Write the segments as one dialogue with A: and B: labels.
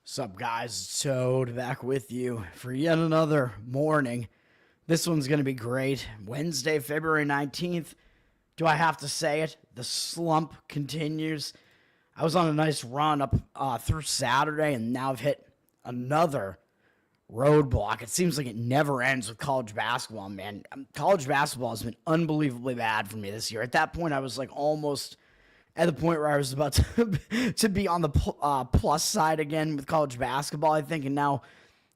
A: Sup guys, it's Toad back with you for yet another morning. This one's going to be great. Wednesday, February 19th. Do I have to say it? The slump continues. I was on a nice run up through Saturday, and now I've hit another roadblock. It seems like it never ends with college basketball, man. College basketball has been unbelievably bad for me this year. At that point, I was like almost at the point where I was about to be on the plus side again with college basketball, I think, and now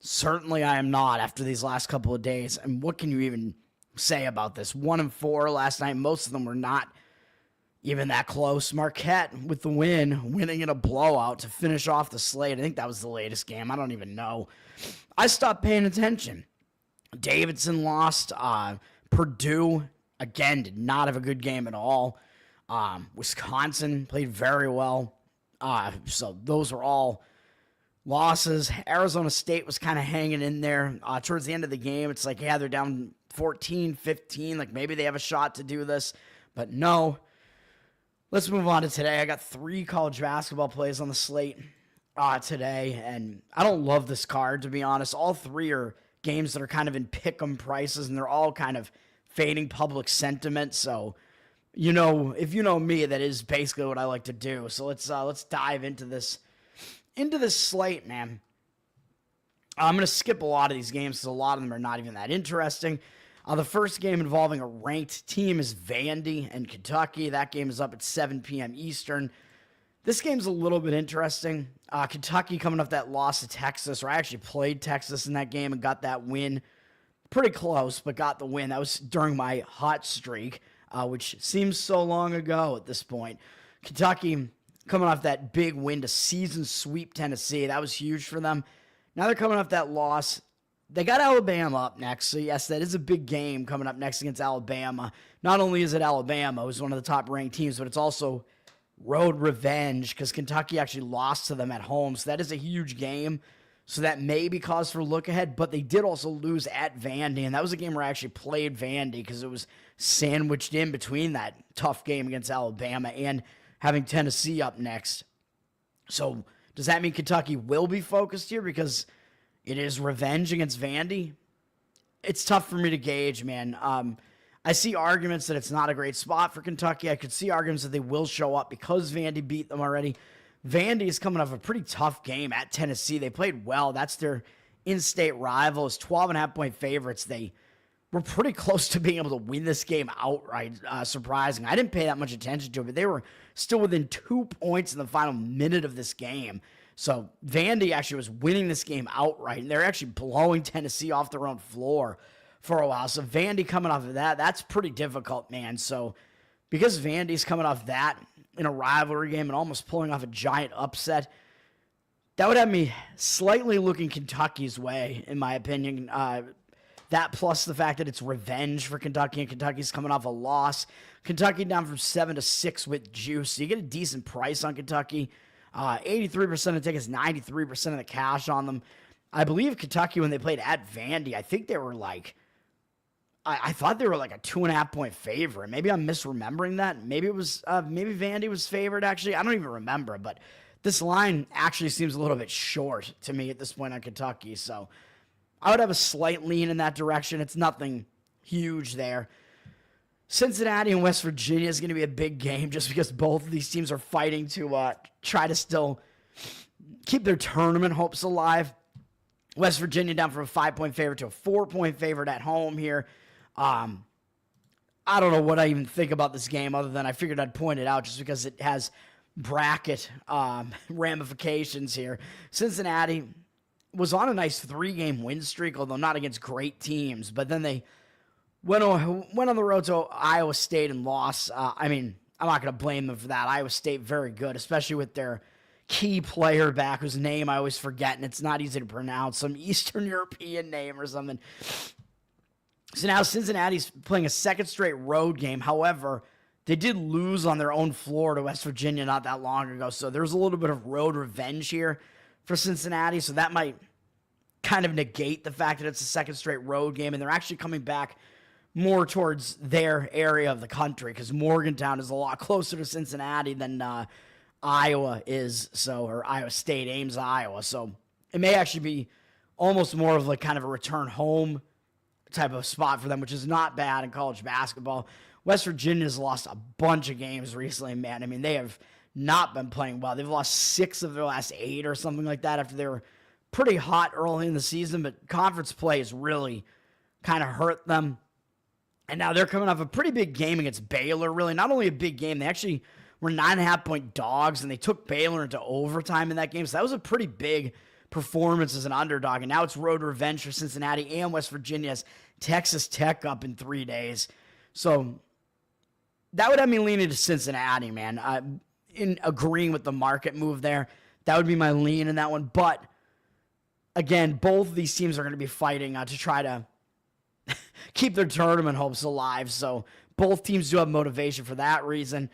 A: certainly I am not after these last couple of days. And what can you even say about this? 1-4 last night. Most of them were not even that close. Marquette with the win, winning in a blowout to finish off the slate. I think that was the latest game. I don't even know. I stopped paying attention. Davidson lost. Purdue, again, did not have a good game at all. Wisconsin played very well. So those were all losses. Arizona State was kind of hanging in there. Towards the end of the game, it's like, yeah, they're down 14, 15. Like maybe they have a shot to do this. But no. Let's move on to today. I got 3 college basketball plays on the slate today. And I don't love this card, to be honest. All 3 are games that are kind of in pick'em prices. And they're all kind of fading public sentiment. So if you know me, that is basically what I like to do. So let's dive into this slate, man. I'm going to skip a lot of these games because a lot of them are not even that interesting. The first game involving a ranked team is Vandy and Kentucky. That game is up at 7 p.m. Eastern. This game's a little bit interesting. Kentucky coming off that loss to Texas, or I actually played Texas in that game and got that win. Pretty close, but got the win. That was during my hot streak. Which seems so long ago at this point. Kentucky coming off that big win to season sweep Tennessee. That was huge for them. Now they're coming off that loss. They got Alabama up next. So, yes, that is a big game coming up next against Alabama. Not only is it Alabama, who's one of the top-ranked teams, but it's also road revenge because Kentucky actually lost to them at home. So that is a huge game. So that may be cause for look ahead, but they did also lose at Vandy, and that was a game where I actually played Vandy because it was sandwiched in between that tough game against Alabama and having Tennessee up next. So does that mean Kentucky will be focused here because it is revenge against Vandy? It's tough for me to gauge, man. I see arguments that it's not a great spot for Kentucky. I could see arguments that they will show up because Vandy beat them already. Vandy is coming off a pretty tough game at Tennessee. They played well. That's their in-state rival. It's 12.5-point favorites. They were pretty close to being able to win this game outright, surprising. I didn't pay that much attention to it, but they were still within 2 points in the final minute of this game. So Vandy actually was winning this game outright, and they're actually blowing Tennessee off their own floor for a while. So Vandy coming off of that, that's pretty difficult, man. So because Vandy's coming off that in a rivalry game and almost pulling off a giant upset, that would have me slightly looking Kentucky's way, in my opinion. That plus the fact that it's revenge for Kentucky, and Kentucky's coming off a loss. Kentucky down from 7 to 6 with juice. So you get a decent price on Kentucky. 83% of tickets, 93% of the cash on them. I believe Kentucky, when they played at Vandy, I think they were like, I thought they were like a 2.5-point favorite. Maybe I'm misremembering that. Maybe it was, maybe Vandy was favored, actually. I don't even remember, but this line actually seems a little bit short to me at this point on Kentucky. So I would have a slight lean in that direction. It's nothing huge there. Cincinnati and West Virginia is going to be a big game just because both of these teams are fighting to try to still keep their tournament hopes alive. West Virginia down from a 5-point favorite to a 4-point favorite at home here. I don't know what I even think about this game other than I figured I'd point it out just because it has bracket ramifications here. Cincinnati was on a nice 3-game win streak, although not against great teams. But then they went on the road to Iowa State and lost. I'm not going to blame them for that. Iowa State, very good, especially with their key player back, whose name I always forget, and it's not easy to pronounce, some Eastern European name or something. So now Cincinnati's playing a second straight road game. However, they did lose on their own floor to West Virginia not that long ago, so there's a little bit of road revenge here for Cincinnati, so that might kind of negate the fact that it's a second straight road game, and they're actually coming back more towards their area of the country because Morgantown is a lot closer to Cincinnati than Iowa is, so, or Iowa State, Ames, Iowa. So it may actually be almost more of like kind of a return home type of spot for them, which is not bad in college basketball. West Virginia's lost a bunch of games recently, man. I mean, they have not been playing well. They've lost 6 of their last 8 or something like that after they were pretty hot early in the season, but conference play has really kind of hurt them. And now they're coming off a pretty big game against Baylor, really. Not only a big game, they actually were 9.5-point dogs, and they took Baylor into overtime in that game. So that was a pretty big performance as an underdog. And now it's road revenge for Cincinnati and West Virginia's Texas Tech up in 3 days. So that would have me leaning to Cincinnati, man. In agreeing with the market move there, that would be my lean in that one. But again, both of these teams are going to be fighting to try to keep their tournament hopes alive. So both teams do have motivation for that reason.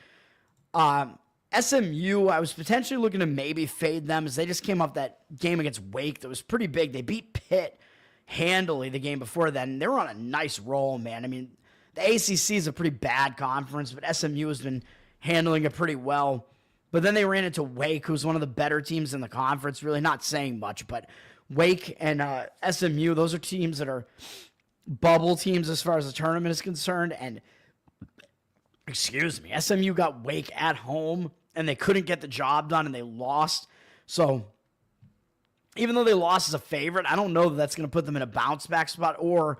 A: SMU, I was potentially looking to maybe fade them as they just came off that game against Wake that was pretty big. They beat Pitt handily the game before that, and they were on a nice roll, man. I mean, the ACC is a pretty bad conference, but SMU has been handling it pretty well. But then they ran into Wake, who's one of the better teams in the conference, really not saying much, but Wake and SMU, those are teams that are bubble teams as far as the tournament is concerned. And, SMU got Wake at home, and they couldn't get the job done, and they lost. So even though they lost as a favorite, I don't know that that's going to put them in a bounce-back spot, or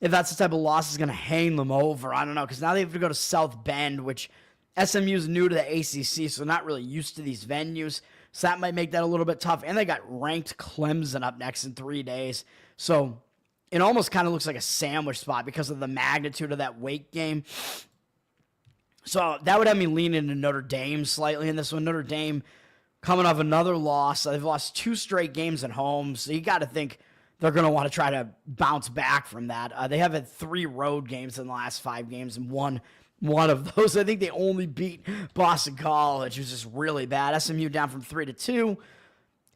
A: if that's the type of loss that's going to hang them over. I don't know, because now they have to go to South Bend, which SMU is new to the ACC, so not really used to these venues. So that might make that a little bit tough. And they got ranked Clemson up next in 3 days. So it almost kind of looks like a sandwich spot because of the magnitude of that Wake game. So that would have me lean into Notre Dame slightly in this one. Notre Dame coming off another loss. They've lost 2 straight games at home, so you got to think they're going to want to try to bounce back from that. They have had 3 road games in the last 5 games and won one of those. I think they only beat Boston College, which is just really bad. SMU down from 3-2.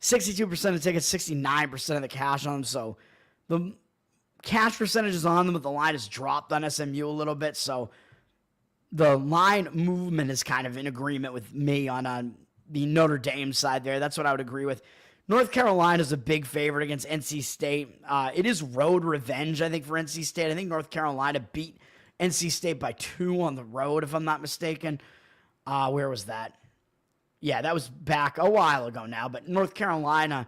A: 62% of tickets, 69% of the cash on them. So the cash percentage is on them, but the line has dropped on SMU a little bit. So the line movement is kind of in agreement with me on the Notre Dame side there. That's what I would agree with. North Carolina is a big favorite against NC State. It is road revenge, I think, for NC State. I think North Carolina beat NC State by 2 on the road, if I'm not mistaken. Where was that? Yeah, that was back a while ago now. But North Carolina,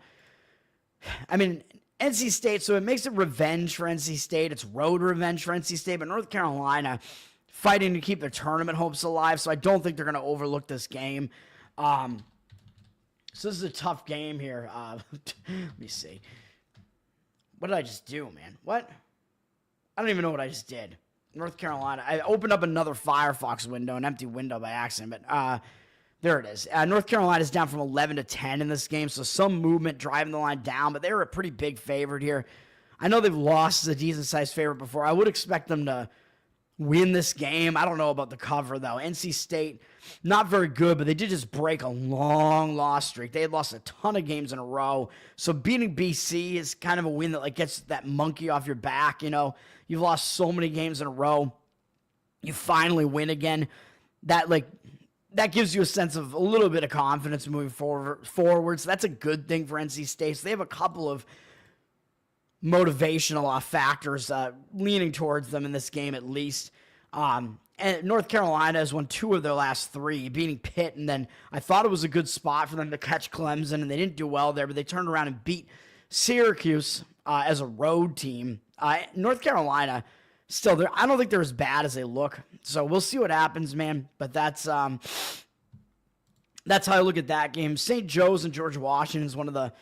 A: I mean, NC State, so it makes it revenge for NC State. It's road revenge for NC State. But North Carolina fighting to keep their tournament hopes alive. So I don't think they're going to overlook this game. So this is a tough game here. Let me see. What did I just do, man? What? I don't even know what I just did. North Carolina. I opened up another Firefox window, an empty window by accident, but there it is. North Carolina is down from 11-10 in this game, so some movement driving the line down, but they were a pretty big favorite here. I know they've lost as a decent-sized favorite before. I would expect them to win this game. I don't know about the cover, though. NC State, not very good, but they did just break a long loss streak. They had lost a ton of games in a row. So beating BC is kind of a win that like gets that monkey off your back, you know. You've lost so many games in a row. You finally win again. That gives you a sense of a little bit of confidence moving forward. So that's a good thing for NC State. So they have a couple of motivational factors leaning towards them in this game at least. And North Carolina has won 2 of their last 3, beating Pitt, and then I thought it was a good spot for them to catch Clemson, and they didn't do well there, but they turned around and beat Syracuse as a road team. North Carolina, still, I don't think they're as bad as they look, so we'll see what happens, man, but that's how I look at that game. St. Joe's and George Washington is one of the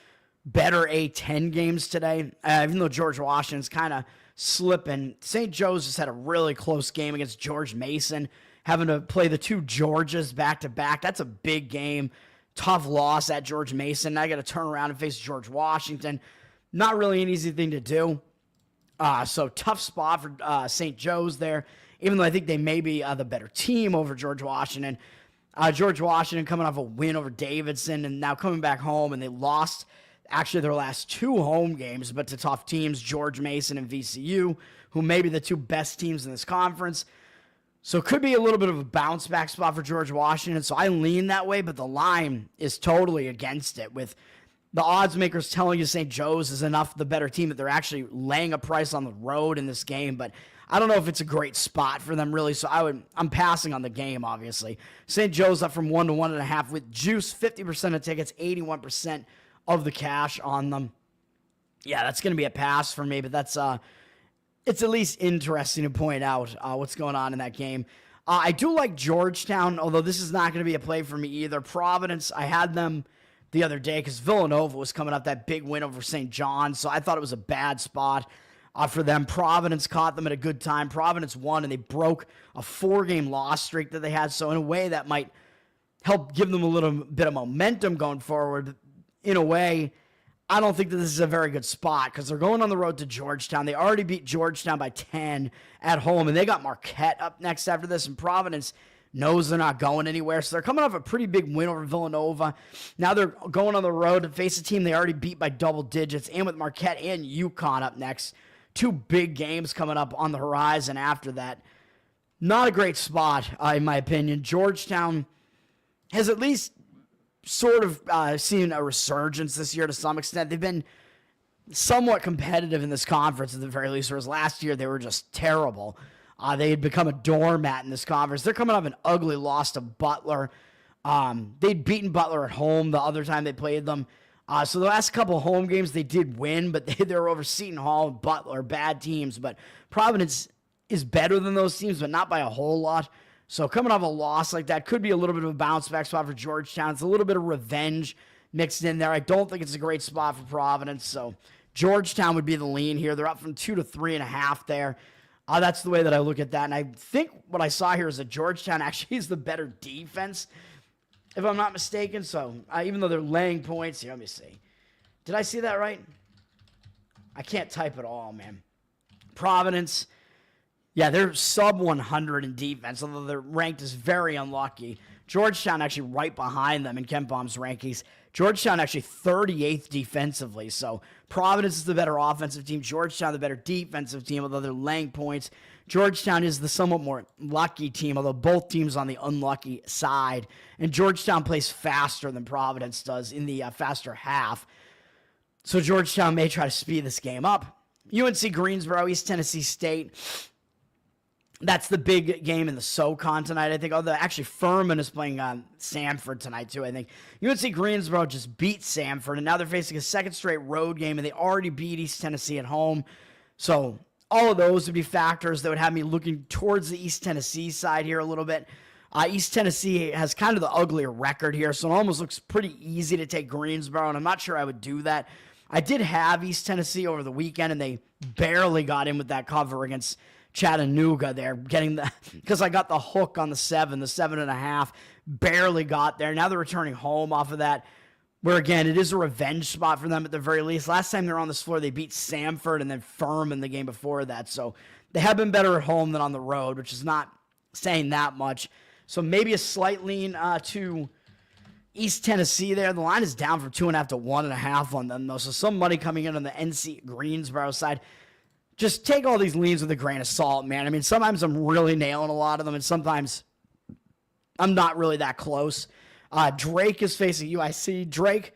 A: better A-10 games today, even though George Washington's kind of slipping. St. Joe's just had a really close game against George Mason, having to play the 2 Georgias back-to-back. That's a big game. Tough loss at George Mason. Now I got to turn around and face George Washington. Not really an easy thing to do. So tough spot for St. Joe's there, even though I think they may be the better team over George Washington. George Washington coming off a win over Davidson and now coming back home, and they lost actually their last 2 home games, but to tough teams, George Mason and VCU, who may be the 2 best teams in this conference. So it could be a little bit of a bounce back spot for George Washington. So I lean that way, but the line is totally against it, with the odds makers telling you St. Joe's is enough the better team that they're actually laying a price on the road in this game. But I don't know if it's a great spot for them, really. So I'm passing on the game, obviously. St. Joe's up from 1 to 1.5 with juice, 50% of tickets, 81% of the cash on them. Yeah, that's going to be a pass for me, but that's it's at least interesting to point out what's going on in that game. I do like Georgetown, although this is not going to be a play for me either. Providence, I had them the other day because Villanova was coming up that big win over St. John's, so I thought it was a bad spot for them. Providence caught them at a good time. Providence won, and they broke a 4-game loss streak that they had, so in a way that might help give them a little bit of momentum going forward. In a way, I don't think that this is a very good spot because they're going on the road to Georgetown. They already beat Georgetown by 10 at home, and they got Marquette up next after this, and Providence knows they're not going anywhere. So they're coming off a pretty big win over Villanova. Now they're going on the road to face a team they already beat by double digits, and with Marquette and UConn up next. 2 big games coming up on the horizon after that. Not a great spot, in my opinion. Georgetown has at least sort of seen a resurgence this year to some extent. They've been somewhat competitive in this conference at the very least, whereas last year they were just terrible. They had become a doormat in this conference. They're coming off an ugly loss to Butler. They'd beaten Butler at home the other time they played them. So the last couple of home games they did win, but they were over Seton Hall and Butler, bad teams. But Providence is better than those teams, but not by a whole lot. So coming off a loss like that could be a little bit of a bounce back spot for Georgetown. It's a little bit of revenge mixed in there. I don't think it's a great spot for Providence. So Georgetown would be the lean here. They're up from 2 to 3.5 there. That's the way that I look at that. And I think what I saw here is that Georgetown actually is the better defense, if I'm not mistaken. So even though they're laying points here, let me see. Did I see that right? I can't type at all, man. Providence, yeah, they're sub 100 in defense, although they're ranked as very unlucky. Georgetown actually right behind them in KenPom's rankings. Georgetown actually 38th defensively. So Providence is the better offensive team. Georgetown the better defensive team, although they're laying points. Georgetown is the somewhat more lucky team, although both teams on the unlucky side. And Georgetown plays faster than Providence does in the faster half. So Georgetown may try to speed this game up. UNC Greensboro, East Tennessee State. That's the big game in the SoCon tonight, I think. Although, actually, Furman is playing Samford tonight, too, I think. UNC Greensboro just beat Samford, and now they're facing a second straight road game, and they already beat East Tennessee at home. So all of those would be factors that would have me looking towards the East Tennessee side here a little bit. East Tennessee has kind of the uglier record here, so it almost looks pretty easy to take Greensboro, and I'm not sure I would do that. I did have East Tennessee over the weekend, and they barely got in with that cover against Chattanooga there, because I got the hook on the 7.5, barely got there. Now they're returning home off of that, where again, it is a revenge spot for them at the very least. Last time they were on this floor, they beat Samford and then Furman the game before that. So they have been better at home than on the road, which is not saying that much. So maybe a slight lean to East Tennessee there. The line is down from 2.5 to 1.5 on them, though. So some money coming in on the NC Greensboro side. Just take all these leans with a grain of salt, man. I mean, sometimes I'm really nailing a lot of them, and sometimes I'm not really that close. Drake is facing UIC. Drake,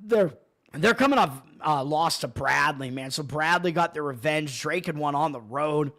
A: they're coming off loss to Bradley, man. So Bradley got their revenge. Drake had won on the road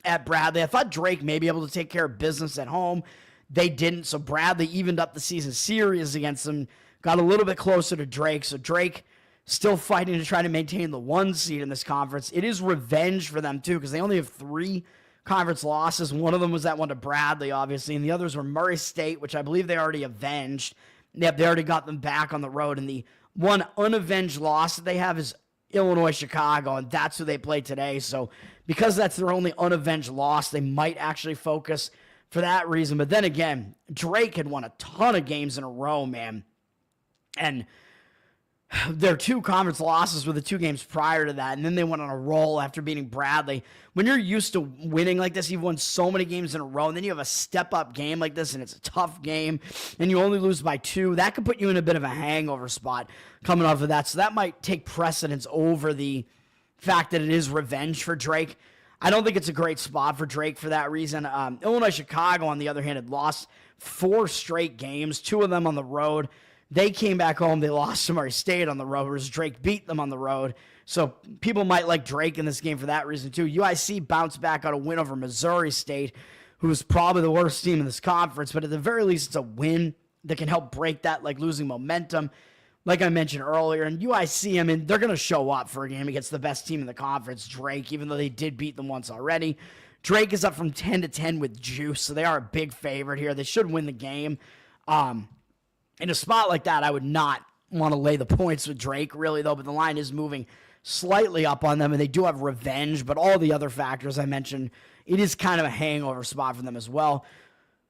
A: at Bradley. I thought Drake may be able to take care of business at home. They didn't, so Bradley evened up the season series against them, got a little bit closer to Drake. So Drake still fighting to try to maintain the 1 seed in this conference. It is revenge for them, too, because they only have 3 conference losses. One of them was that one to Bradley, obviously, and the others were Murray State, which I believe they already avenged. Yep, they already got them back on the road, and the one unavenged loss that they have is Illinois-Chicago, and that's who they play today. So because that's their only unavenged loss, they might actually focus for that reason. But then again, Drake had won a ton of games in a row, man, and their 2 conference losses were the 2 games prior to that, and then they went on a roll after beating Bradley. When you're used to winning like this, you've won so many games in a row, and then you have a step-up game like this, and it's a tough game, and you only lose by 2. That could put you in a bit of a hangover spot coming off of that, so that might take precedence over the fact that it is revenge for Drake. I don't think it's a great spot for Drake for that reason. Illinois-Chicago, on the other hand, had lost 4 straight games, 2 of them on the road. They came back home. They lost to Murray State on the road, whereas Drake beat them on the road. So people might like Drake in this game for that reason, too. UIC bounced back on a win over Missouri State, who's probably the worst team in this conference, but at the very least, it's a win that can help break that, like, losing momentum. Like I mentioned earlier, and UIC, I mean, they're going to show up for a game against the best team in the conference, Drake, even though they did beat them once already. Drake is up from 10-10 with juice, so they are a big favorite here. They should win the game. In a spot like that, I would not want to lay the points with Drake, really, though, but the line is moving slightly up on them, and they do have revenge, but all the other factors I mentioned, it is kind of a hangover spot for them as well.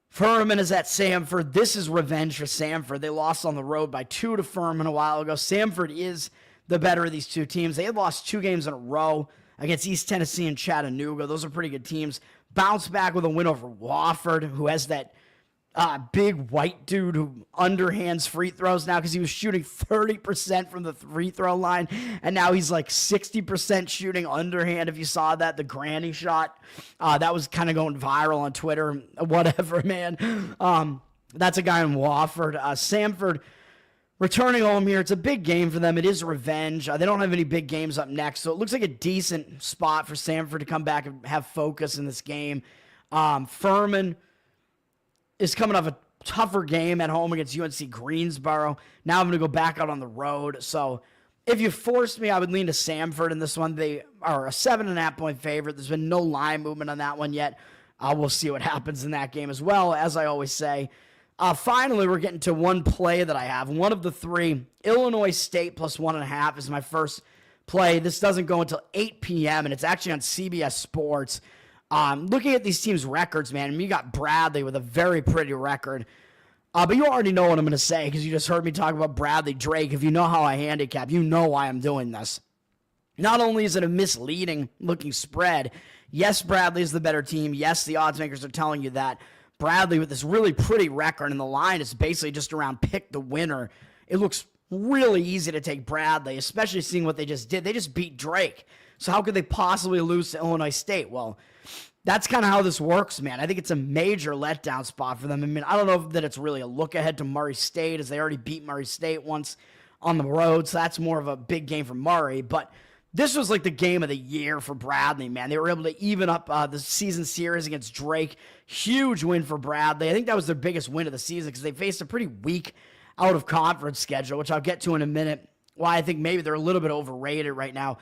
A: Furman is at Samford. This is revenge for Samford. They lost on the road by 2 to Furman a while ago. Samford is the better of these two teams. They had lost 2 games in a row against East Tennessee and Chattanooga. Those are pretty good teams. Bounced back with a win over Wofford, who has that big white dude who underhands free throws now because he was shooting 30% from the free throw line, and now he's like 60% shooting underhand. If you saw that, the granny shot, that was kind of going viral on Twitter. Whatever, man. That's a guy in Wofford. Samford returning home here. It's a big game for them. It is revenge. They don't have any big games up next, so it looks like a decent spot for Samford to come back and have focus in this game. Furman is coming off a tougher game at home against UNC Greensboro. Now I'm going to go back out on the road. So if you forced me, I would lean to Samford in this one. They are a 7.5-point favorite. There's been no line movement on that one yet. We'll see what happens in that game as well, as I always say. Finally, we're getting to one play that I have. One of the 3, Illinois State plus 1.5 is my first play. This doesn't go until 8 p.m., and it's actually on CBS Sports. Looking at these teams' records, man, you got Bradley with a very pretty record. But you already know what I'm going to say because you just heard me talk about Bradley Drake. If you know how I handicap, you know why I'm doing this. Not only is it a misleading-looking spread, yes, Bradley is the better team. Yes, the odds makers are telling you that. Bradley with this really pretty record, and the line is basically just around pick the winner. It looks really easy to take Bradley, especially seeing what they just did. They just beat Drake. So how could they possibly lose to Illinois State? Well, that's kind of how this works, man. I think it's a major letdown spot for them. I mean, I don't know that it's really a look ahead to Murray State, as they already beat Murray State once on the road, so that's more of a big game for Murray. But this was like the game of the year for Bradley, man. They were able to even up the season series against Drake. Huge win for Bradley. I think that was their biggest win of the season because they faced a pretty weak out-of-conference schedule, which I'll get to in a minute, why I think maybe they're a little bit overrated right now.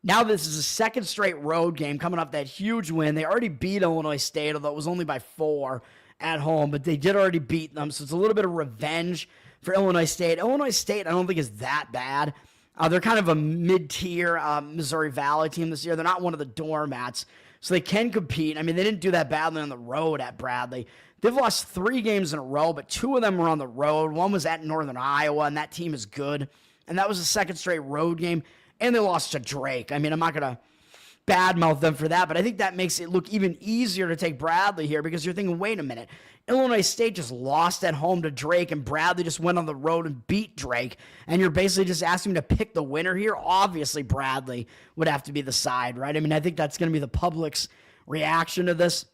A: Now this is a second straight road game coming off that huge win. They already beat Illinois State, although it was only by 4 at home, but they did already beat them, so it's a little bit of revenge for Illinois State. Illinois State I don't think is that bad. They're kind of a mid-tier Missouri Valley team this year. They're not one of the doormats, so they can compete. I mean, they didn't do that badly on the road at Bradley. They've lost 3 games in a row, but 2 of them were on the road. One was at Northern Iowa, and that team is good. And that was a second straight road game. And they lost to Drake. I mean, I'm not going to badmouth them for that, but I think that makes it look even easier to take Bradley here because you're thinking, wait a minute, Illinois State just lost at home to Drake, and Bradley just went on the road and beat Drake, and you're basically just asking me to pick the winner here. Obviously, Bradley would have to be the side, right? I mean, I think that's going to be the public's reaction to this.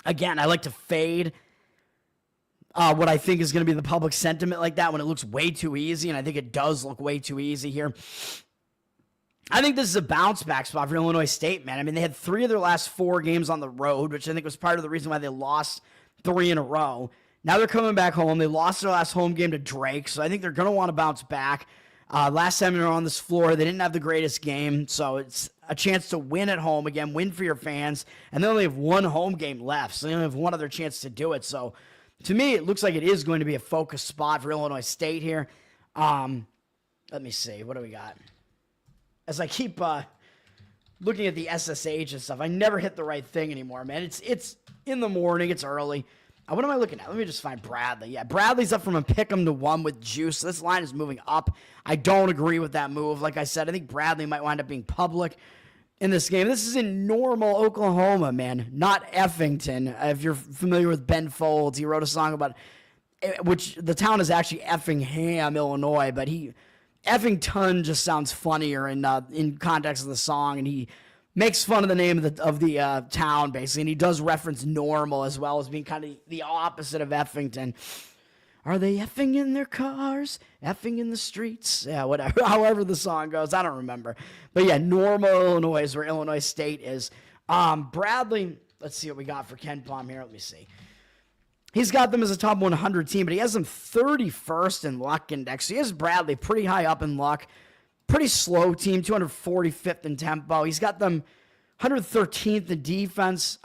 A: Again, I like to fade what I think is going to be the public sentiment like that when it looks way too easy, and I think it does look way too easy here. I think this is a bounce-back spot for Illinois State, man. I mean, they had 3 of their last 4 games on the road, which I think was part of the reason why they lost 3 in a row. Now they're coming back home. They lost their last home game to Drake, so I think they're going to want to bounce back. Last time they were on this floor, they didn't have the greatest game, so it's a chance to win at home again, win for your fans, and they only have 1 home game left, so they only have 1 other chance to do it. So to me, it looks like it is going to be a focus spot for Illinois State here. Let me see. What do we got? As I keep looking at the SSH and stuff, I never hit the right thing anymore, man. It's in the morning. It's early. What am I looking at? Let me just find Bradley. Yeah, Bradley's up from a pick 'em to 1 with juice. This line is moving up. I don't agree with that move. Like I said, I think Bradley might wind up being public in this game. This is in Normal, Oklahoma, man, not Effington. If you're familiar with Ben Folds, he wrote a song about which the town is actually Effingham, Illinois, but Effington just sounds funnier in context of the song, and he makes fun of the name of the town, basically, and he does reference Normal as well as being kind of the opposite of Effington. Are they effing in their cars? Effing in the streets? Yeah, whatever. However the song goes, I don't remember. But yeah, Normal, Illinois is where Illinois State is. Bradley, let's see what we got for Ken Palm here. Let me see. He's got them as a top 100 team, but he has them 31st in luck index. So he has Bradley pretty high up in luck. Pretty slow team, 245th in tempo. He's got them 113th in defense.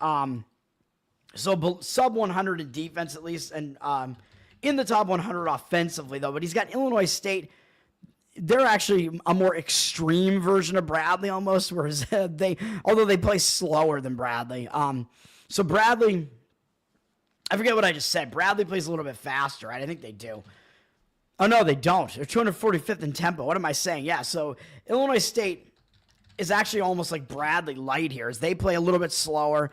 A: So sub 100 in defense at least, and in the top 100 offensively, though. But he's got Illinois State. They're actually a more extreme version of Bradley almost, whereas although they play slower than Bradley. So Bradley, I forget what I just said. Bradley plays a little bit faster, right? I think they do. Oh, no, they don't. They're 245th in tempo. What am I saying? Yeah, so Illinois State is actually almost like Bradley light here, as they play a little bit slower.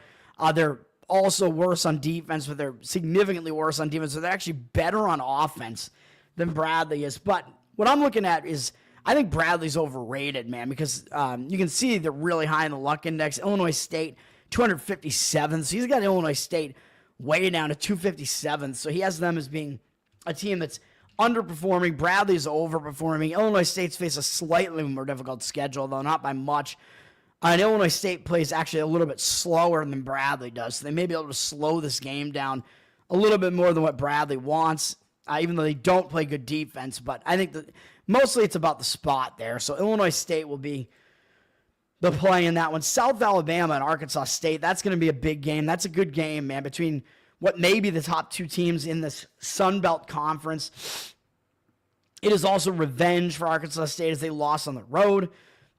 A: They're also worse on defense, but they're significantly worse on defense. So they're actually better on offense than Bradley is. But what I'm looking at is I think Bradley's overrated, man, because you can see they're really high in the luck index. Illinois State, 257. So he's got Illinois State way down to 257. So he has them as being a team that's underperforming. Bradley's overperforming. Illinois State's face a slightly more difficult schedule, though not by much. And Illinois State plays actually a little bit slower than Bradley does. So they may be able to slow this game down a little bit more than what Bradley wants, even though they don't play good defense. But I think that mostly it's about the spot there. So Illinois State will be the play in that one. South Alabama and Arkansas State, that's going to be a big game. That's a good game, man, between what may be the top two teams in this Sun Belt Conference. It is also revenge for Arkansas State as they lost on the road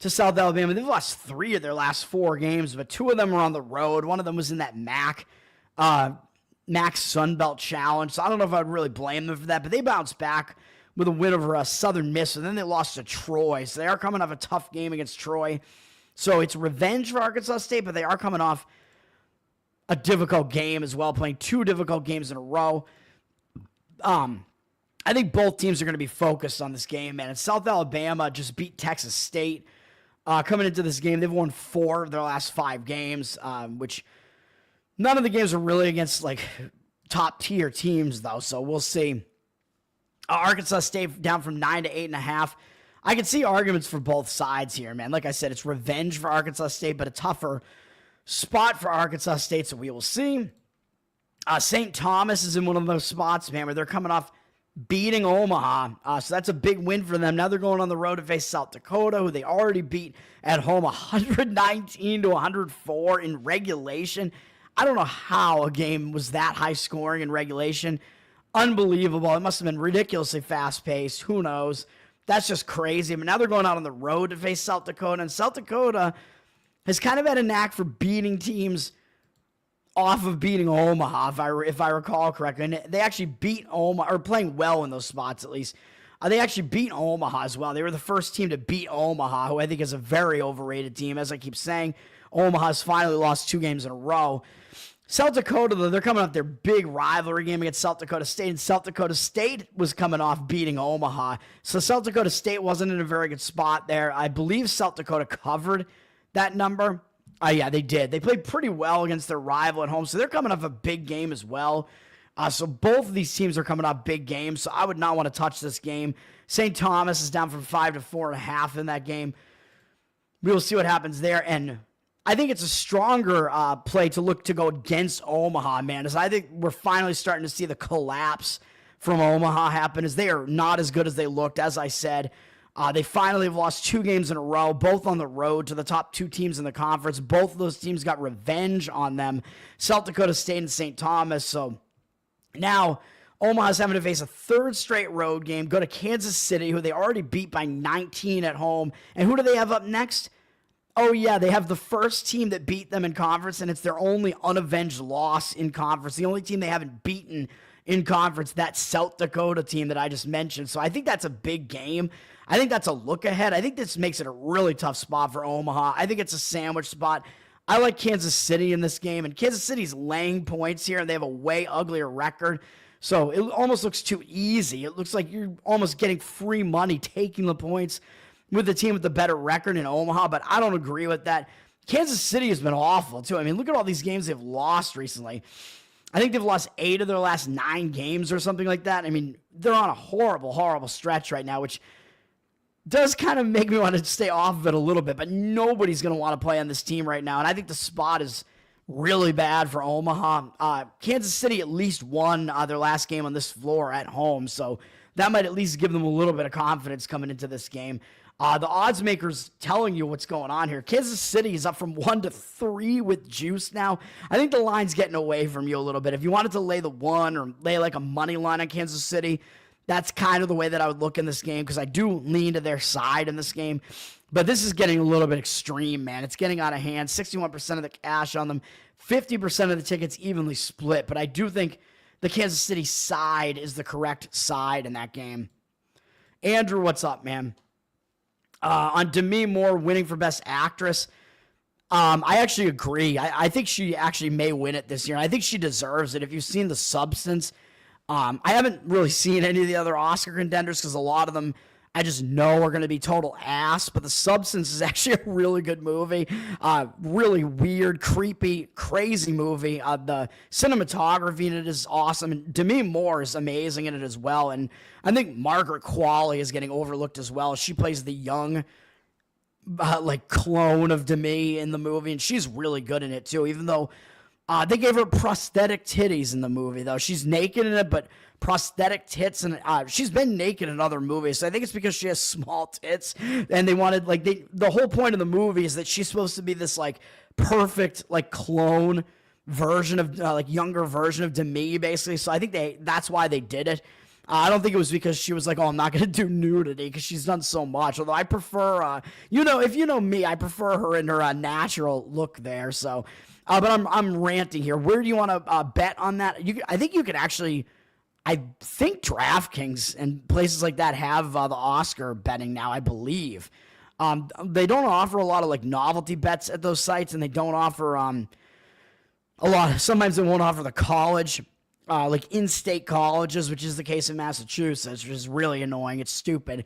A: to South Alabama. They've lost 3 of their last 4 games, but 2 of them were on the road. One of them was in that MAC Sun Belt Challenge. So I don't know if I'd really blame them for that, but they bounced back with a win over Southern Miss, and then they lost to Troy. So they are coming off a tough game against Troy. So it's revenge for Arkansas State, but they are coming off a difficult game as well, playing 2 difficult games in a row. I think both teams are going to be focused on this game, man. And South Alabama just beat Texas State. Coming into this game, they've won 4 of their last 5 games, which none of the games are really against like top-tier teams, though, so we'll see. Arkansas State down from 9 to 8.5. I can see arguments for both sides here, man. Like I said, it's revenge for Arkansas State, but a tougher spot for Arkansas State, so we will see. St. Thomas is in one of those spots, man, where they're coming off beating Omaha. So that's a big win for them. Now they're going on the road to face South Dakota, who they already beat at home 119 to 104 in regulation. I don't know how a game was that high scoring in regulation. Unbelievable. It must have been ridiculously fast paced. Who knows? That's just crazy. But now they're going out on the road to face South Dakota, and South Dakota has kind of had a knack for beating teams off of beating Omaha, if I recall correctly. And they actually beat Omaha, or playing well in those spots at least. They actually beat Omaha as well. They were the first team to beat Omaha, who I think is a very overrated team. As I keep saying, Omaha's finally lost 2 games in a row. South Dakota, though, they're coming off their big rivalry game against South Dakota State, and South Dakota State was coming off beating Omaha. So South Dakota State wasn't in a very good spot there. I believe South Dakota covered that number. Yeah, they did. They played pretty well against their rival at home, so they're coming off a big game as well. So both of these teams are coming off big games, so I would not want to touch this game. St. Thomas is down from 5 to 4.5 in that game. We will see what happens there, and I think it's a stronger play to look to go against Omaha, man, as I think we're finally starting to see the collapse from Omaha happen, as they are not as good as they looked, as I said. They finally have lost 2 games in a row, both on the road to the top 2 teams in the conference. Both of those teams got revenge on them, South Dakota State and St. Thomas. So now Omaha's having to face a 3rd straight road game, go to Kansas City, who they already beat by 19 at home. And who do they have up next? Oh, yeah, they have the first team that beat them in conference, and it's their only unavenged loss in conference. The only team they haven't beaten in conference, that South Dakota team that I just mentioned. So I think that's a big game. I think that's a look ahead. I think this makes it a really tough spot for Omaha. I think it's a sandwich spot. I like Kansas City in this game, and Kansas City's laying points here, and they have a way uglier record. So it almost looks too easy. It looks like you're almost getting free money taking the points with the team with the better record in Omaha, but I don't agree with that. Kansas City has been awful, too. I mean, look at all these games they've lost recently. I think they've lost 8 of their last 9 games or something like that. I mean, they're on a horrible, horrible stretch right now, which does kind of make me want to stay off of it a little bit, but nobody's going to want to play on this team right now, and I think the spot is really bad for Omaha. Kansas City at least won their last game on this floor at home, so that might at least give them a little bit of confidence coming into this game. The odds makers telling you what's going on here. Kansas City is up from 1 to 3 with juice now. I think the line's getting away from you a little bit. If you wanted to lay the 1 or lay like a money line on Kansas City, that's kind of the way that I would look in this game because I do lean to their side in this game. But this is getting a little bit extreme, man. It's getting out of hand. 61% of the cash on them, 50% of the tickets evenly split. But I do think the Kansas City side is the correct side in that game. Andrew, what's up, man? On Demi Moore winning for Best Actress, I actually agree. I think she actually may win it this year. I think she deserves it. If you've seen The Substance, I haven't really seen any of the other Oscar contenders because a lot of them I just know are going to be total ass. But The Substance is actually a really good movie. Really weird, creepy, crazy movie. The cinematography in it is awesome. And Demi Moore is amazing in it as well. And I think Margaret Qualley is getting overlooked as well. She plays the young clone of Demi in the movie. And she's really good in it too, even though they gave her prosthetic titties in the movie, though. She's naked in it, but prosthetic tits, and she's been naked in other movies, so I think it's because she has small tits, and they wanted, the whole point of the movie is that she's supposed to be this, perfect, clone version of, younger version of Demi, basically, so I think that's why they did it. I don't think it was because she was like, oh, I'm not going to do nudity, because she's done so much, although I prefer, if you know me, I prefer her in her natural look there, so, but I'm ranting here. Where do you want to bet on that? I think you could actually... I think DraftKings and places like that have the Oscar betting now, I believe. They don't offer a lot of novelty bets at those sites, and they don't offer a lot. Sometimes they won't offer the college, in-state colleges, which is the case in Massachusetts, which is really annoying. It's stupid.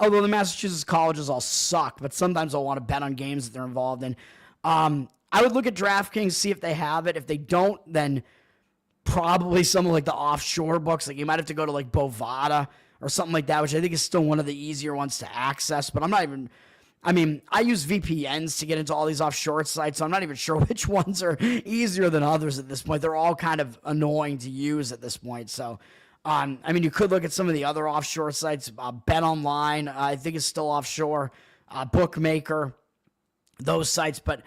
A: Although the Massachusetts colleges all suck, but sometimes they'll want to bet on games that they're involved in. I would look at DraftKings, see if they have it. If they don't, then probably some of the offshore books. You might have to go to Bovada or something like that, which I think is still one of the easier ones to access. But I use VPNs to get into all these offshore sites, so I'm not even sure which ones are easier than others at this point. They're all kind of annoying to use at this point. So, you could look at some of the other offshore sites. Bet Online, I think, is still offshore. Bookmaker, those sites. But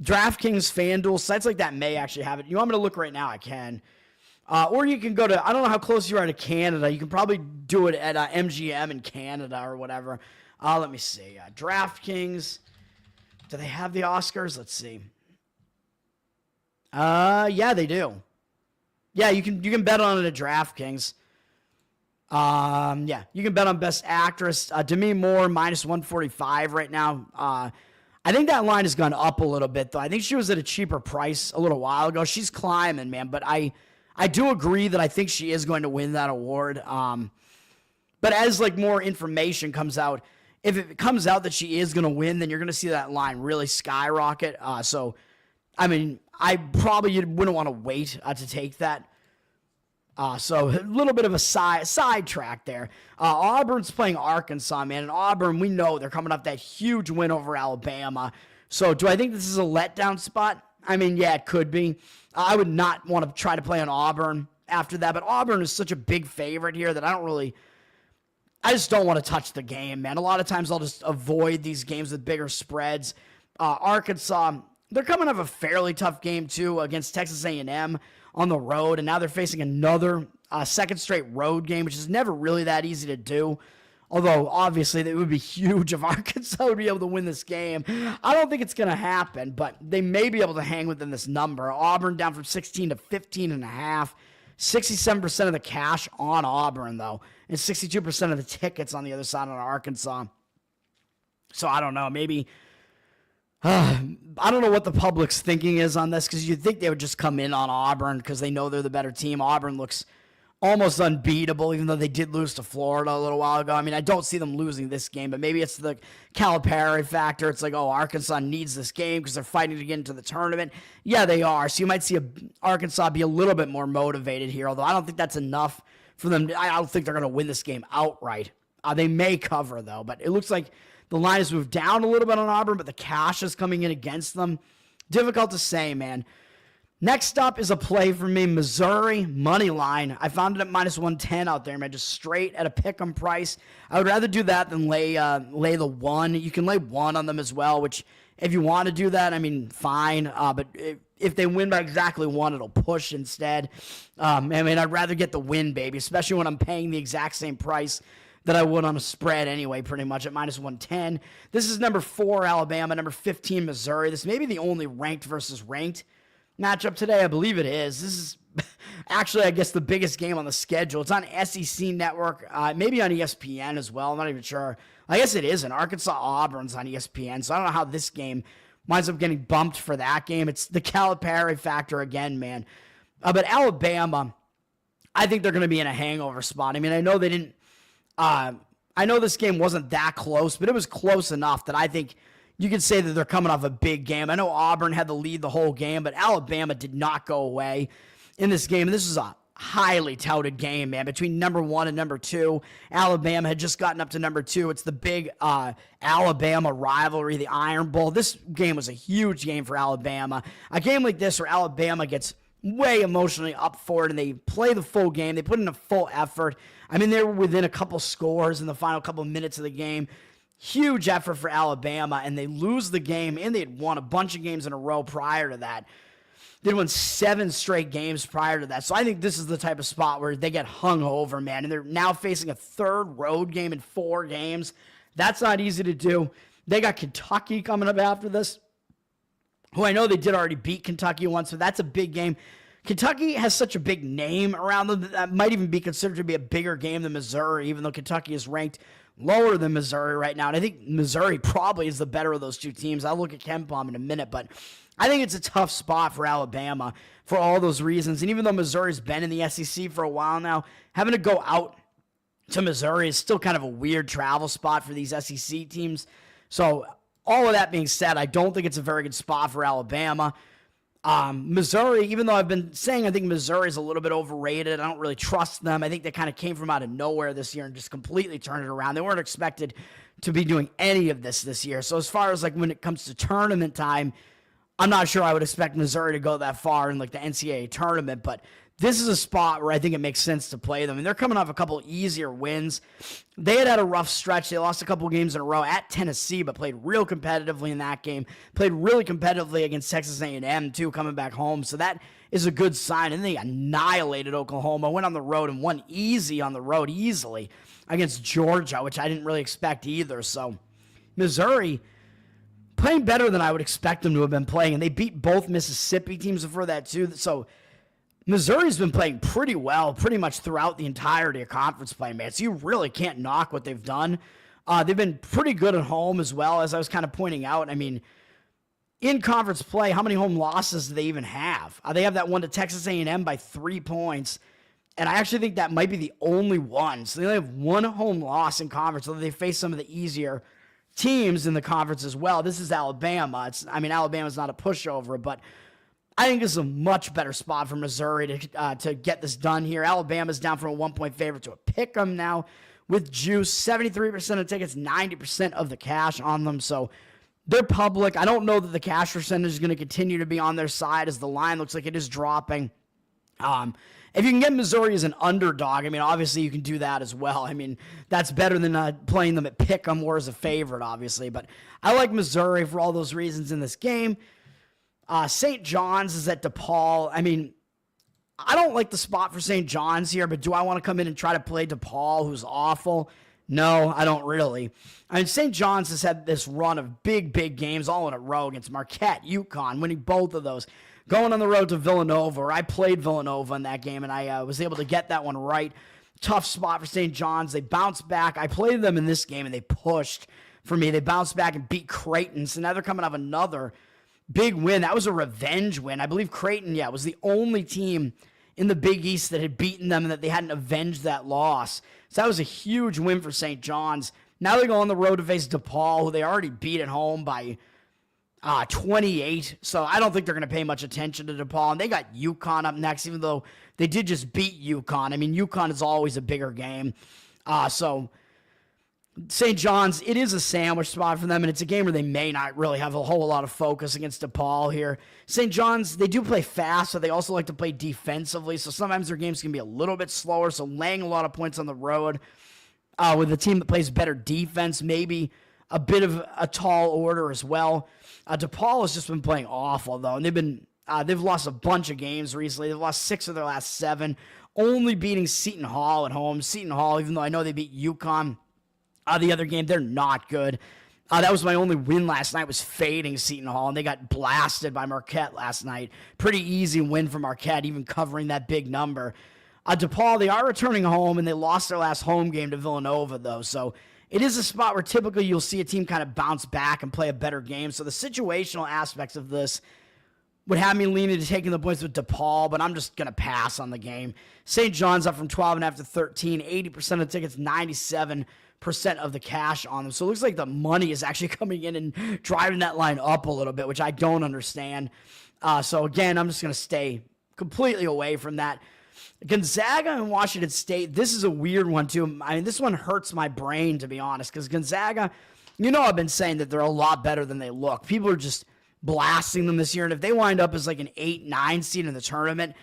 A: DraftKings, FanDuel, sites like that may actually have it. You want me to look right now? I can. Or you can go to, I don't know how close you are to Canada. You can probably do it at MGM in Canada or whatever. Let me see. DraftKings, do they have the Oscars? Let's see. Yeah, they do. Yeah, you can bet on it at DraftKings. Yeah, you can bet on Best Actress. Demi Moore, minus 145 right now. I think that line has gone up a little bit, though. I think she was at a cheaper price a little while ago. She's climbing, man. But I do agree that I think she is going to win that award. But as more information comes out, if it comes out that she is going to win, then you're going to see that line really skyrocket. I probably wouldn't want to wait to take that. So a little bit of a sidetrack there. Auburn's playing Arkansas, man. And Auburn, we know they're coming off that huge win over Alabama. So do I think this is a letdown spot? Yeah, it could be. I would not want to try to play on Auburn after that. But Auburn is such a big favorite here that I just don't want to touch the game, man. A lot of times I'll just avoid these games with bigger spreads. Arkansas, they're coming off a fairly tough game, too, against Texas A&M on the road, and now they're facing another second straight road game, which is never really that easy to do. Although, obviously, it would be huge if Arkansas would be able to win this game. I don't think it's going to happen, but they may be able to hang within this number. Auburn down from 16 to 15.5. 67% of the cash on Auburn, though, and 62% of the tickets on the other side on Arkansas. So I don't know, maybe... I don't know what the public's thinking is on this, because you'd think they would just come in on Auburn because they know they're the better team. Auburn looks almost unbeatable, even though they did lose to Florida a little while ago. I mean, I don't see them losing this game, but maybe it's the Calipari factor. It's like, oh, Arkansas needs this game because they're fighting to get into the tournament. Yeah, they are. So you might see Arkansas be a little bit more motivated here, although I don't think that's enough for them. I don't think they're going to win this game outright. They may cover, though, but it looks like the line has moved down a little bit on Auburn, but the cash is coming in against them. Difficult to say, man. Next up is a play for me, Missouri money line. I found it at minus 110 out there, man, just straight at a pick'em price. I would rather do that than lay the one. You can lay one on them as well, which if you want to do that, I mean, fine. But if they win by exactly one, it'll push instead. I mean, I'd rather get the win, baby, especially when I'm paying the exact same price that I would on a spread anyway, pretty much at minus 110. This is number 4, Alabama, number 15, Missouri. This may be the only ranked versus ranked matchup today. I believe it is. This is actually, I guess, the biggest game on the schedule. It's on SEC Network, maybe on ESPN as well. I'm not even sure. I guess it isn't. Arkansas Auburn's on ESPN, so I don't know how this game winds up getting bumped for that game. It's the Calipari factor again, man. But Alabama, I think they're going to be in a hangover spot. I mean, I know they didn't. I know this game wasn't that close, but it was close enough that I think you could say that they're coming off a big game. I know Auburn had the lead the whole game, but Alabama did not go away in this game. And this is a highly touted game, man, between number 1 and number 2. Alabama had just gotten up to number 2. It's the big Alabama rivalry, the Iron Bowl. This game was a huge game for Alabama. A game like this where Alabama gets way emotionally up for it and they play the full game. They put in a full effort. I mean, they were within a couple scores in the final couple minutes of the game. Huge effort for Alabama, and they lose the game, and they had won a bunch of games in a row prior to that. They'd won 7 straight games prior to that. So I think this is the type of spot where they get hung over, man, and they're now facing a third road game in 4 games. That's not easy to do. They got Kentucky coming up after this, who I know they did already beat Kentucky once, so that's a big game. Kentucky has such a big name around them that might even be considered to be a bigger game than Missouri, even though Kentucky is ranked lower than Missouri right now. And I think Missouri probably is the better of those two teams. I'll look at KenPom in a minute, but I think it's a tough spot for Alabama for all those reasons. And even though Missouri's been in the SEC for a while now, having to go out to Missouri is still kind of a weird travel spot for these SEC teams. So all of that being said, I don't think it's a very good spot for Alabama. Missouri, even though I've been saying I think Missouri is a little bit overrated, I don't really trust them. I think they kind of came from out of nowhere this year and just completely turned it around. They weren't expected to be doing any of this year. So as far as like when it comes to tournament time, I'm not sure I would expect Missouri to go that far in like the NCAA tournament, but this is a spot where I think it makes sense to play them. And they're coming off a couple easier wins. They had a rough stretch. They lost a couple games in a row at Tennessee, but played real competitively in that game. Played really competitively against Texas A&M, too, coming back home. So that is a good sign. And they annihilated Oklahoma. Went on the road and won easily against Georgia, which I didn't really expect either. So Missouri playing better than I would expect them to have been playing. And they beat both Mississippi teams before that, too. So Missouri's been playing pretty well pretty much throughout the entirety of conference play, man. So you really can't knock what they've done. They've been pretty good at home as well, as I was kind of pointing out. I mean, in conference play, how many home losses do they even have? They have that one to Texas A&M by 3 points, and I actually think that might be the only one. So they only have one home loss in conference, although they face some of the easier teams in the conference as well. This is Alabama. Alabama's not a pushover, but I think this is a much better spot for Missouri to get this done here. Alabama's down from a 1-point favorite to a pick 'em now with juice. 73% of tickets, 90% of the cash on them. So they're public. I don't know that the cash percentage is going to continue to be on their side as the line looks like it is dropping. If you can get Missouri as an underdog, I mean, obviously you can do that as well. I mean, that's better than playing them at pick 'em or as a favorite, obviously. But I like Missouri for all those reasons in this game. St. John's is at DePaul. I mean, I don't like the spot for St. John's here, but do I want to come in and try to play DePaul, who's awful? No, I don't really. I mean, St. John's has had this run of big games all in a row against Marquette, UConn, winning both of those. Going on the road to Villanova, where I played Villanova in that game, and I was able to get that one right. Tough spot for St. John's. They bounced back. I played them in this game, and they pushed for me. They bounced back and beat Creighton, so now they're coming off another big win. That was a revenge win. I believe Creighton, was the only team in the Big East that had beaten them and that they hadn't avenged that loss. So that was a huge win for St. John's. Now they go on the road to face DePaul, who they already beat at home by 28. So I don't think they're going to pay much attention to DePaul. And they got UConn up next, even though they did just beat UConn. I mean, UConn is always a bigger game. So St. John's, it is a sandwich spot for them, and it's a game where they may not really have a whole lot of focus against DePaul here. St. John's, they do play fast, so they also like to play defensively, so sometimes their games can be a little bit slower, so laying a lot of points on the road with a team that plays better defense, maybe a bit of a tall order as well. DePaul has just been playing awful, though, and they've lost a bunch of games recently. They've lost 6 of their last 7, only beating Seton Hall at home. Seton Hall, even though I know they beat UConn, the other game, they're not good. That was my only win last night, was fading Seton Hall, and they got blasted by Marquette last night. Pretty easy win for Marquette, even covering that big number. DePaul, they are returning home, and they lost their last home game to Villanova, though. So it is a spot where typically you'll see a team kind of bounce back and play a better game. So the situational aspects of this would have me leaning to taking the points with DePaul, but I'm just going to pass on the game. St. John's up from 12.5 to 13, 80% of the tickets, 97% of the cash on them. So it looks like the money is actually coming in and driving that line up a little bit, which I don't understand. So again, I'm just going to stay completely away from that. Gonzaga and Washington State, this is a weird one too. I mean, this one hurts my brain, to be honest, because Gonzaga, I've been saying that they're a lot better than they look. People are just blasting them this year, and if they wind up as like an 8-9 seed in the tournament,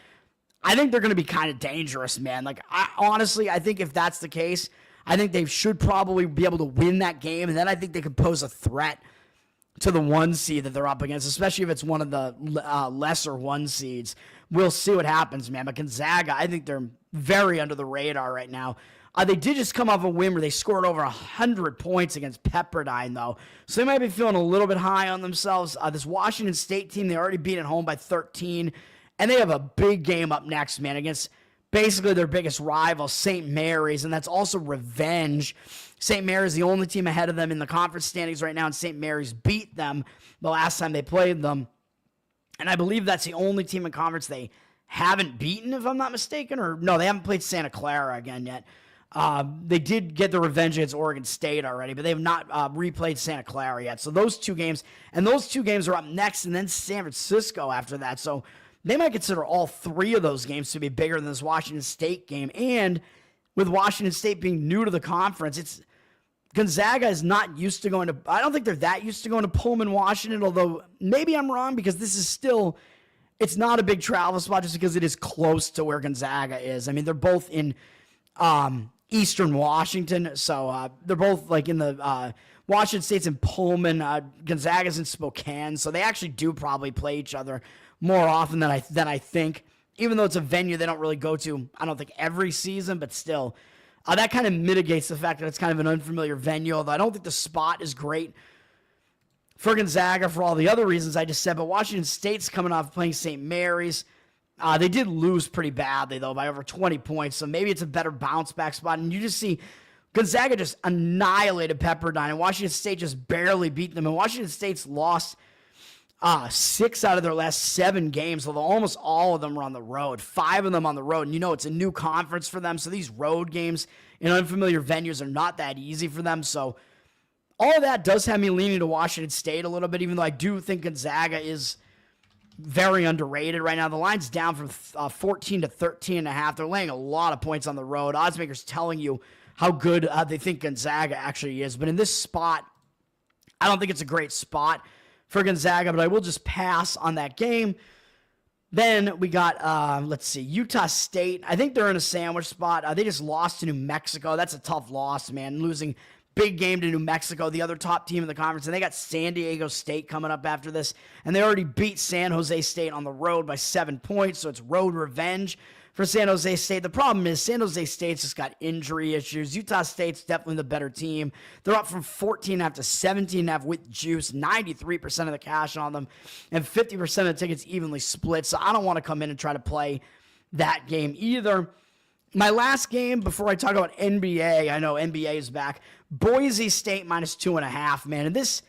A: I think they're going to be kind of dangerous, man. Like, I think if that's the case, I think they should probably be able to win that game, and then I think they could pose a threat to the 1 seed that they're up against, especially if it's one of the lesser 1 seeds. We'll see what happens, man. But Gonzaga, I think they're very under the radar right now. They did just come off a win where they scored over 100 points against Pepperdine, though. So they might be feeling a little bit high on themselves. This Washington State team, they already beat at home by 13, and they have a big game up next, man, against basically their biggest rival, St. Mary's, and that's also revenge. St. Mary's the only team ahead of them in the conference standings right now, and St. Mary's beat them the last time they played them. And I believe that's the only team in conference they haven't beaten, if I'm not mistaken. Or no, they haven't played Santa Clara again yet. They did get the revenge against Oregon State already, but they have not replayed Santa Clara yet. So those 2 games, and those 2 games are up next, and then San Francisco after that. So they might consider all 3 of those games to be bigger than this Washington State game. And with Washington State being new to the conference, Gonzaga is not used to going to, I don't think they're that used to going to Pullman, Washington, although maybe I'm wrong, because this is still, it's not a big travel spot just because it is close to where Gonzaga is. I mean, they're both in eastern Washington, so they're both like in the Washington State's in Pullman, Gonzaga's in Spokane, so they actually do probably play each other more often than I think, even though it's a venue they don't really go to, I don't think every season, but still. That kind of mitigates the fact that it's kind of an unfamiliar venue, although I don't think the spot is great for Gonzaga for all the other reasons I just said. But Washington State's coming off playing St. Mary's. They did lose pretty badly, though, by over 20 points, so maybe it's a better bounce-back spot. And you just see Gonzaga just annihilated Pepperdine, and Washington State just barely beat them. And Washington State's lost 6 out of their last 7 games, although almost all of them were on the road. 5 of them on the road, and it's a new conference for them, so these road games in unfamiliar venues are not that easy for them. So all of that does have me leaning to Washington State a little bit, even though I do think Gonzaga is very underrated right now. The line's down from 14 to 13.5. They're laying a lot of points on the road. Oddsmakers telling you how good they think Gonzaga actually is. But in this spot, I don't think it's a great spot for Gonzaga, but I will just pass on that game. Then we got, Utah State. I think they're in a sandwich spot. They just lost to New Mexico. That's a tough loss, man. Losing big game to New Mexico, the other top team in the conference. And they got San Diego State coming up after this. And they already beat San Jose State on the road by 7 points, so it's road revenge for San Jose State. The problem is San Jose State's just got injury issues. Utah State's definitely the better team. They're up from 14.5 to 17.5 with juice, 93% of the cash on them, and 50% of the tickets evenly split. So I don't want to come in and try to play that game either. My last game before I talk about NBA, I know NBA is back, Boise State minus 2.5, man. And this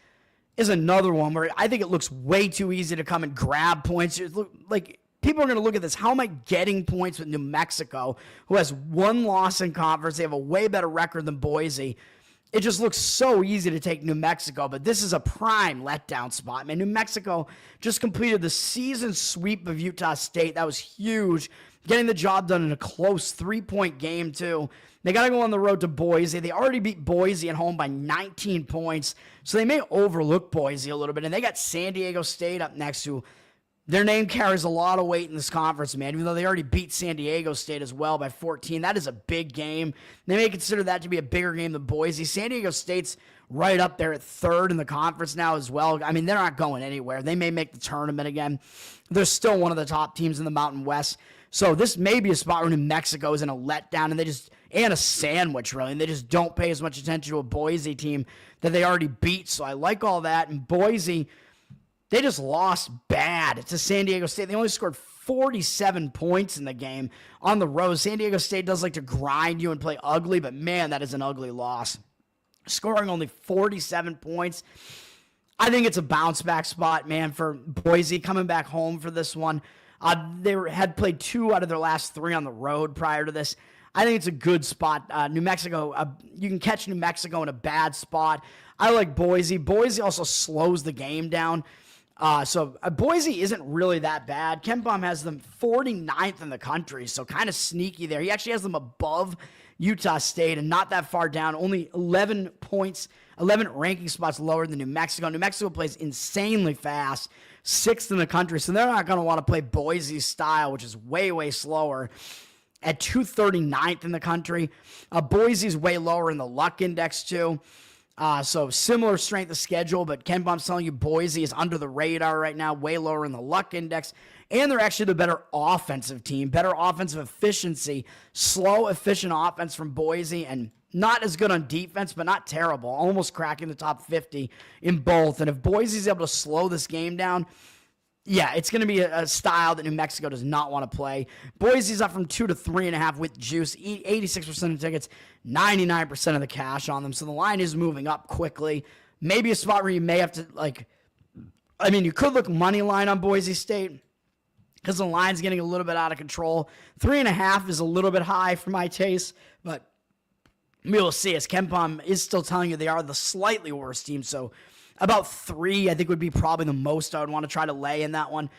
A: is another one where I think it looks way too easy to come and grab points. Like, people are going to look at this. How am I getting points with New Mexico, who has one loss in conference? They have a way better record than Boise. It just looks so easy to take New Mexico, but this is a prime letdown spot. Man, New Mexico just completed the season sweep of Utah State. That was huge. Getting the job done in a close 3-point game, too. They got to go on the road to Boise. They already beat Boise at home by 19 points, so they may overlook Boise a little bit. And they got San Diego State up next, who their name carries a lot of weight in this conference, man, even though they already beat San Diego State as well by 14. That is a big game. They may consider that to be a bigger game than Boise. San Diego State's right up there at third in the conference now as well. I mean, they're not going anywhere. They may make the tournament again. They're still one of the top teams in the Mountain West. So this may be a spot where New Mexico is in a letdown, and a sandwich, really, and they just don't pay as much attention to a Boise team that they already beat. So I like all that. And Boise, they just lost bad to San Diego State. They only scored 47 points in the game on the road. San Diego State does like to grind you and play ugly, but man, that is an ugly loss. Scoring only 47 points. I think it's a bounce back spot, man, for Boise coming back home for this one. They had played 2 out of their last 3 on the road prior to this. I think it's a good spot. New Mexico, you can catch New Mexico in a bad spot. I like Boise. Boise also slows the game down. So Boise isn't really that bad. KenPom has them 49th in the country, so kind of sneaky there. He actually has them above Utah State and not that far down, only 11 points, 11 ranking spots lower than New Mexico. New Mexico plays insanely fast, 6th in the country, so they're not going to want to play Boise's style, which is way, way slower. At 239th in the country. Boise's way lower in the luck index, too. So similar strength of schedule, but KenPom's telling you Boise is under the radar right now, way lower in the luck index. And they're actually the better offensive team, better offensive efficiency, slow, efficient offense from Boise, and not as good on defense, but not terrible, almost cracking the top 50 in both. And if Boise's able to slow this game down, yeah, it's going to be a style that New Mexico does not want to play. Boise's up from 2 to 3.5 with juice. 86% of tickets, 99% of the cash on them. So the line is moving up quickly. Maybe a spot where you may have to, you could look money line on Boise State because the line's getting a little bit out of control. 3.5 is a little bit high for my taste, but we will see. As KenPom is still telling you they are the slightly worse team, so about 3, I think, would be probably the most I would want to try to lay in that one.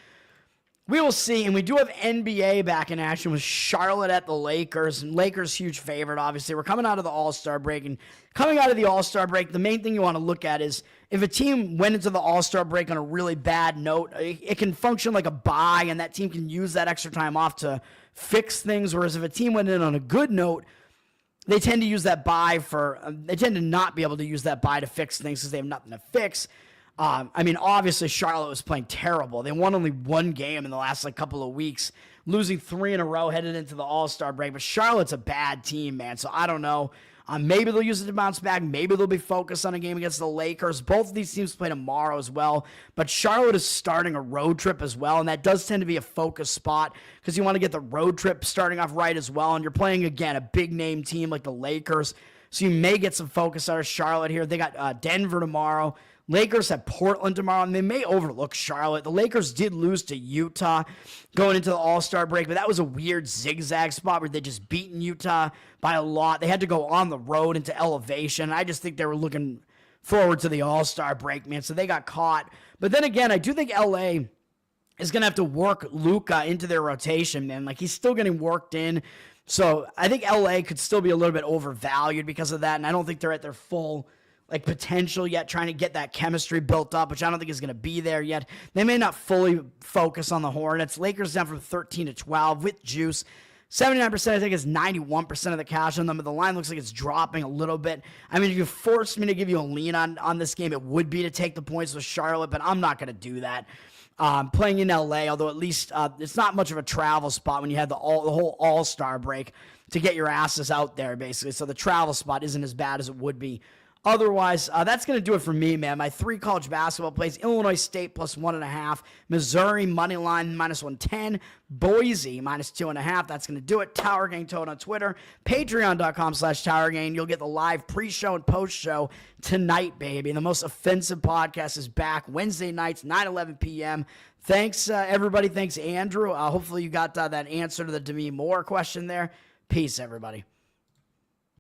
A: We will see, and we do have NBA back in action with Charlotte at the Lakers, and Lakers huge favorite, obviously. We're coming out of the All-Star break, and coming out of the All-Star break, the main thing you want to look at is if a team went into the All-Star break on a really bad note, it can function like a bye, and that team can use that extra time off to fix things, whereas if a team went in on a good note, they tend to use that bye they tend to not be able to use that bye to fix things because they have nothing to fix. Obviously Charlotte was playing terrible. They won only 1 game in the last couple of weeks, losing 3 in a row headed into the All-Star break. But Charlotte's a bad team, man. So I don't know. Maybe they'll use it to bounce back. Maybe they'll be focused on a game against the Lakers. Both of these teams play tomorrow as well. But Charlotte is starting a road trip as well, and that does tend to be a focus spot because you want to get the road trip starting off right as well. And you're playing, again, a big-name team like the Lakers. So you may get some focus out of Charlotte here. They got Denver tomorrow. Lakers have Portland tomorrow, and they may overlook Charlotte. The Lakers did lose to Utah going into the All-Star break, but that was a weird zigzag spot where they just beaten Utah by a lot. They had to go on the road into elevation. I just think they were looking forward to the All-Star break, man, so they got caught. But then again, I do think L.A. is going to have to work Luka into their rotation, man. He's still getting worked in. So I think L.A. could still be a little bit overvalued because of that, and I don't think they're at their full potential yet, trying to get that chemistry built up, which I don't think is going to be there yet. They may not fully focus on the Hornets. Lakers down from 13 to 12 with juice. 79%, I think, is 91% of the cash on them, but the line looks like it's dropping a little bit. If you forced me to give you a lean on this game, it would be to take the points with Charlotte, but I'm not going to do that. Playing in LA, although at least it's not much of a travel spot when you have the whole All-Star break to get your asses out there, basically. So the travel spot isn't as bad as it would be Otherwise, that's going to do it for me, man. My 3 college basketball plays: Illinois State plus 1.5, Missouri money line minus 110, Boise minus 2.5. That's going to do it. Tower Gang Toad on Twitter, patreon.com/Tower Gang. You'll get the live pre-show and post-show tonight, baby. And the most offensive podcast is back Wednesday nights, 9-11 p.m. Thanks, everybody. Thanks, Andrew. Hopefully you got that answer to the Demi Moore question there. Peace, everybody.